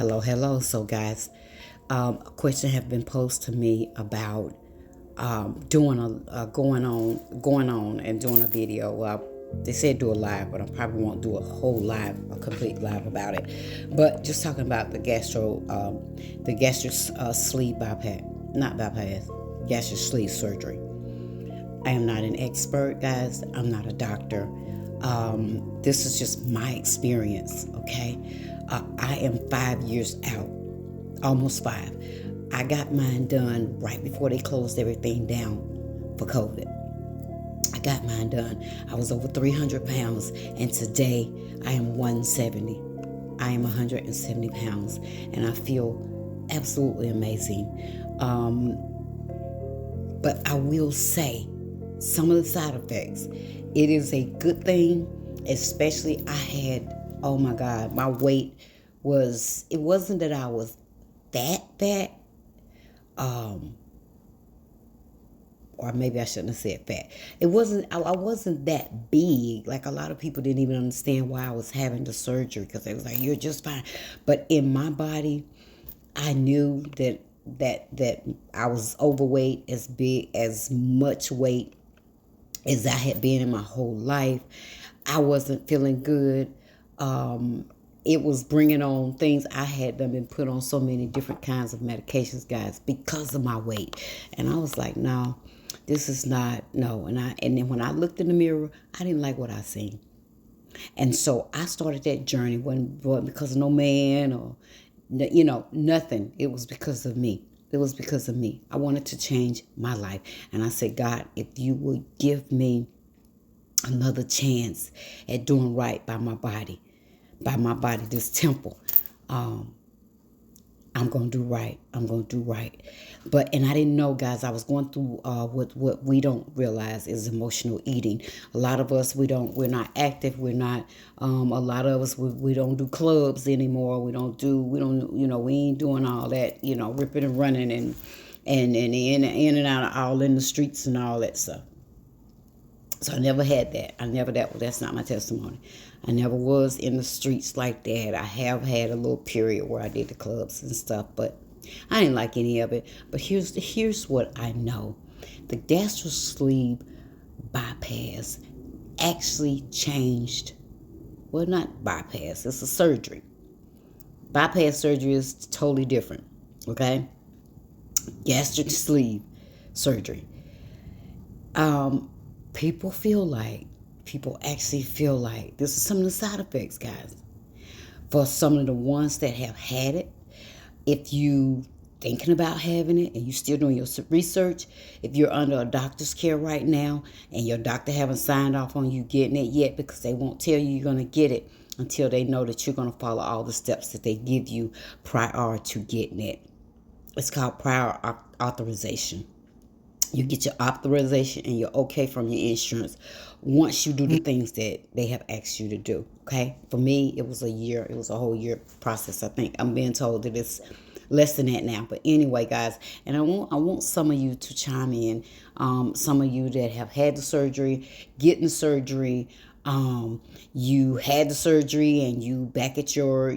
Hello. So, guys, a question have been posed to me about doing going on and doing a video. Well, they said do a live, but I probably won't do a whole live, a complete live about it. But just talking about the gastric sleeve bypass, not bypass, gastric sleeve surgery. I am not an expert, guys. I'm not a doctor. This is just my experience, okay? I am 5 years out, almost five. I got mine done right before they closed everything down for COVID. I got mine done. I was over 300 pounds, and today I am 170. I am 170 pounds, and I feel absolutely amazing. But I will say, some of the side effects, it is a good thing, especially I had, oh my God, my weight it wasn't that I was that fat, or maybe I shouldn't have said fat. I wasn't that big. Like a lot of people didn't even understand why I was having the surgery because they was like, you're just fine. But in my body, I knew that I was overweight, as much weight as I had been in my whole life. I wasn't feeling good. It was bringing on things. I had been put on so many different kinds of medications, guys, because of my weight. And I was like, no, this is not, no. And then when I looked in the mirror, I didn't like what I seen. And so I started that journey, wasn't because of no man or, nothing. It was because of me. It was because of me. I wanted to change my life. And I said, God, if you would give me another chance at doing right by my body, this temple, I'm going to do right. I'm going to do right. And I didn't know, guys, I was going through what we don't realize is emotional eating. A lot of us, we're not active. We're not, a lot of us, we don't do clubs anymore. We ain't doing all that, ripping and running and in and out, all in the streets and all that stuff. So I never had that. That's not my testimony. I never was in the streets like that. I have had a little period where I did the clubs and stuff, but I didn't like any of it. But here's what I know. The gastric sleeve bypass actually changed. Well, not bypass. It's a surgery. Bypass surgery is totally different. Okay? Gastric sleeve surgery. People actually feel like this is some of the side effects, guys. For some of the ones that have had it, if you thinking about having it and you still doing your research, if you're under a doctor's care right now and your doctor haven't signed off on you getting it yet, because they won't tell you you're going to get it until they know that you're going to follow all the steps that they give you prior to getting it. It's called prior authorization. You get your authorization and you're okay from your insurance once you do the things that they have asked you to do. Okay? For me, it was a year. It was a whole year process, I think. I'm being told that it's less than that now. But anyway, guys, and I want some of you to chime in. Some of you that have had the surgery, getting the surgery, you had the surgery and you back at your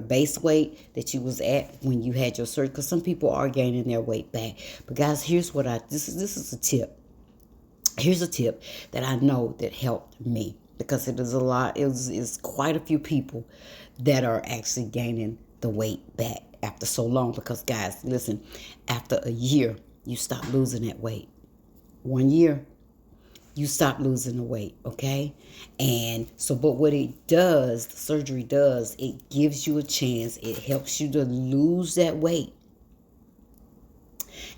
base weight that you was at when you had your surgery, because some people are gaining their weight back. But guys, here's what this is a tip. Here's a tip that I know that helped me, because it is a lot. It's quite a few people that are actually gaining the weight back after so long. Because guys, listen, after a year you stop losing that weight. 1 year you stop losing the weight, okay? And so, but what the surgery does, it gives you a chance. It helps you to lose that weight.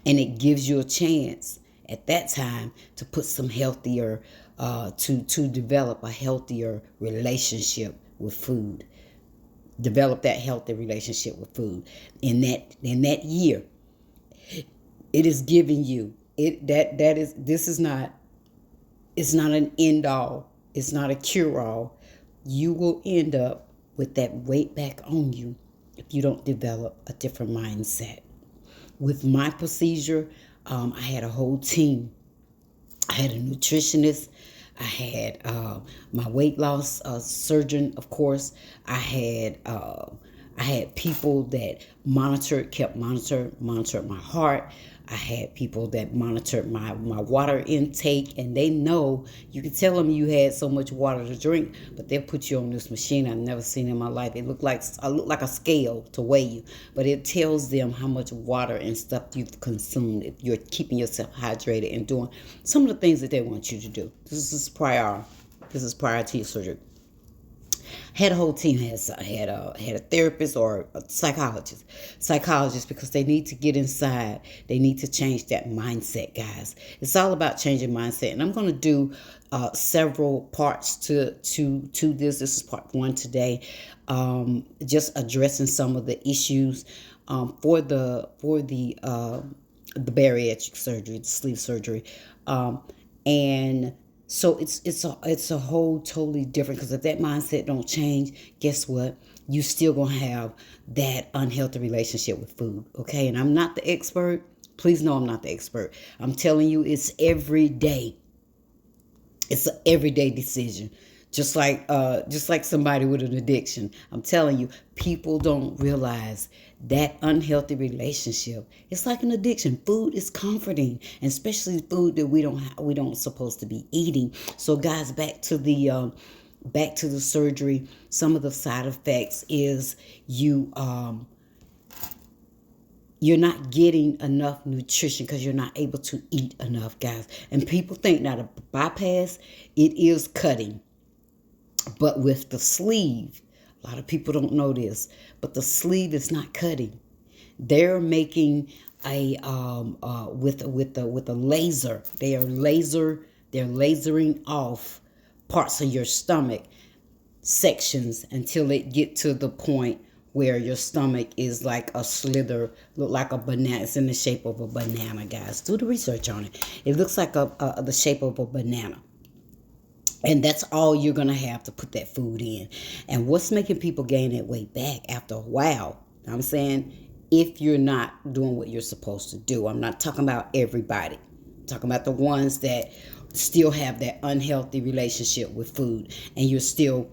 And it gives you a chance at that time to put some healthier, to develop a healthier relationship with food. Develop that healthy relationship with food. In that year, it is giving you, it's not an end all. It's not a cure all. You will end up with that weight back on you if you don't develop a different mindset. With my procedure, I had a whole team. I had a nutritionist. I had my weight loss surgeon, of course. I I had people that kept monitored my heart. I had people that monitored my water intake, and they know, you can tell them you had so much water to drink, but they'll put you on this machine I've never seen in my life. It looked like a scale to weigh you, but it tells them how much water and stuff you've consumed if you're keeping yourself hydrated and doing some of the things that they want you to do. This is prior to your surgery. Had a whole team, had a therapist or a psychologist, because they need to get inside. They need to change that mindset, guys. It's all about changing mindset, and I'm going to do several parts to this. This is part 1 today, just addressing some of the issues for the bariatric surgery, the sleeve surgery, and so it's a whole totally different, because if that mindset don't change, guess what? You still gonna have that unhealthy relationship with food, okay? And I'm not the expert. Please know I'm not the expert. I'm telling you, it's every day. It's an everyday decision. Just like somebody with an addiction. I'm telling you, people don't realize that unhealthy relationship. It's like an addiction. Food is comforting, and especially food that we don't supposed to be eating. So, guys, back to the surgery. Some of the side effects is you're not getting enough nutrition because you're not able to eat enough, guys. And people think now the bypass, it is cutting. But with the sleeve, a lot of people don't know this, but the sleeve is not cutting. They're making a with a laser. They're lasering off parts of your stomach sections until it get to the point where your stomach is like a slither, look like a banana. It's in the shape of a banana, guys. Do the research on it. It looks like the shape of a banana. And that's all you're going to have to put that food in. And what's making people gain that weight back after a while? I'm saying if you're not doing what you're supposed to do. I'm not talking about everybody. I'm talking about the ones that still have that unhealthy relationship with food. And you're still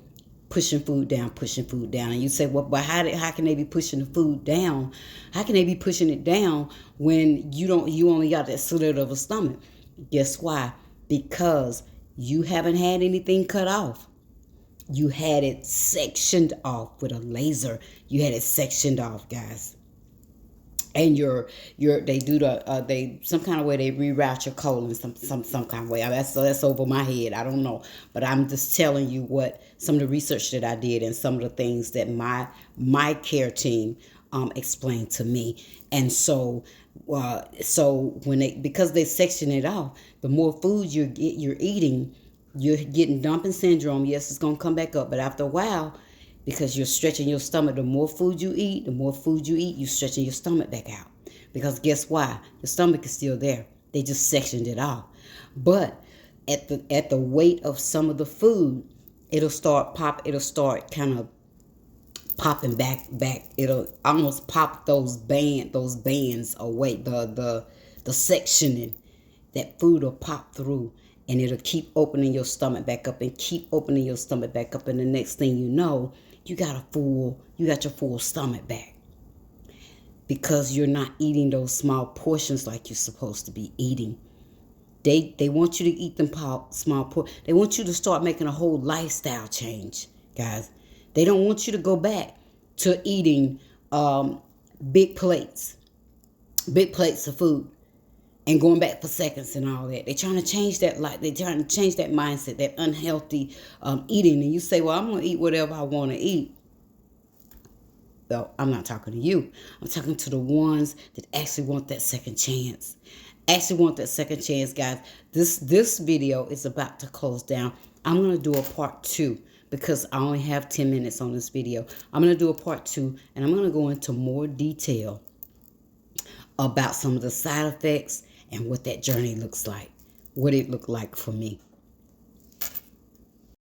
pushing food down. And you say, well, but how can they be pushing the food down? How can they be pushing it down when you only got that slit of a stomach? Guess why? Because you haven't had anything cut off. You had it sectioned off with a laser. You had it sectioned off, guys. And they do some kind of way they reroute your colon some kind of way. That's over my head. I don't know, but I'm just telling you what some of the research that I did and some of the things that my care team explained to me. And so because they section it off, the more food you're eating, you're getting dumping syndrome. Yes, it's gonna come back up, but after a while, because you're stretching your stomach, the more food you eat, you're stretching your stomach back out. Because guess why? The stomach is still there. They just sectioned it off. But at the weight of some of the food, it'll start kind of popping back. It'll almost pop those bands away. The sectioning, that food will pop through, and it'll keep opening your stomach back up and keep opening your stomach back up. And the next thing you know, you got your full stomach back, because you're not eating those small portions like you're supposed to be eating. They want you to eat them small portions. They want you to start making a whole lifestyle change, guys. They don't want you to go back to eating big plates of food and going back for seconds and all that. They're trying to change that they're trying to change that mindset, that unhealthy eating. And you say, well, I'm going to eat whatever I want to eat. Well, I'm not talking to you. I'm talking to the ones that actually want that second chance. Guys. This video is about to close down. I'm going to do a part 2 because I only have 10 minutes on this video. I'm going to do a part 2, and I'm going to go into more detail about some of the side effects and what that journey looks like, what it looked like for me.